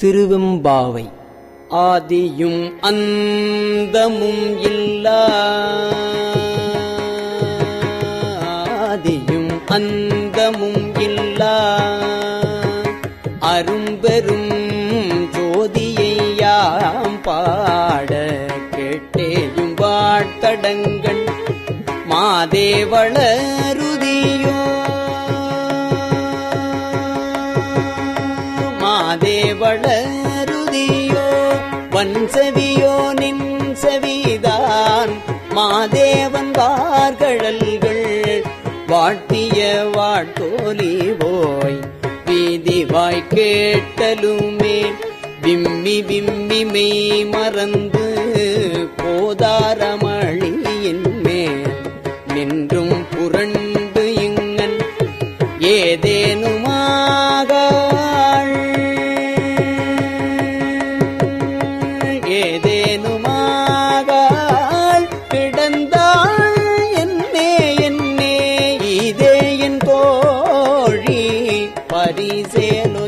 திருவெம்பாவை. ஆதியும் அந்தமும் இல்லா, ஆதியும் அந்தமும் இல்லா அரும்பெரும் ஜோதியை யாம் பாட கேட்டேயும் வாட்டடங்கள் மாதேவளருதியோ, மாதேவளருதியோ வன்செவியோ நின் செவிதான் மாதேவன் வார்கழல்கள் வாட்டிய வாட்டோலி போய் வீதிவாய் கேட்டலுமே விம்மி விம்மி மெய் மறந்து போதாரமளியின் மேல் நின்றும் புரண்டு இங்கன் ஏதேனுமாகாள், ஏதேனுமாகாள் கிடந்தாள் என்னே என்னே இதே என் தோழி பரிசேனு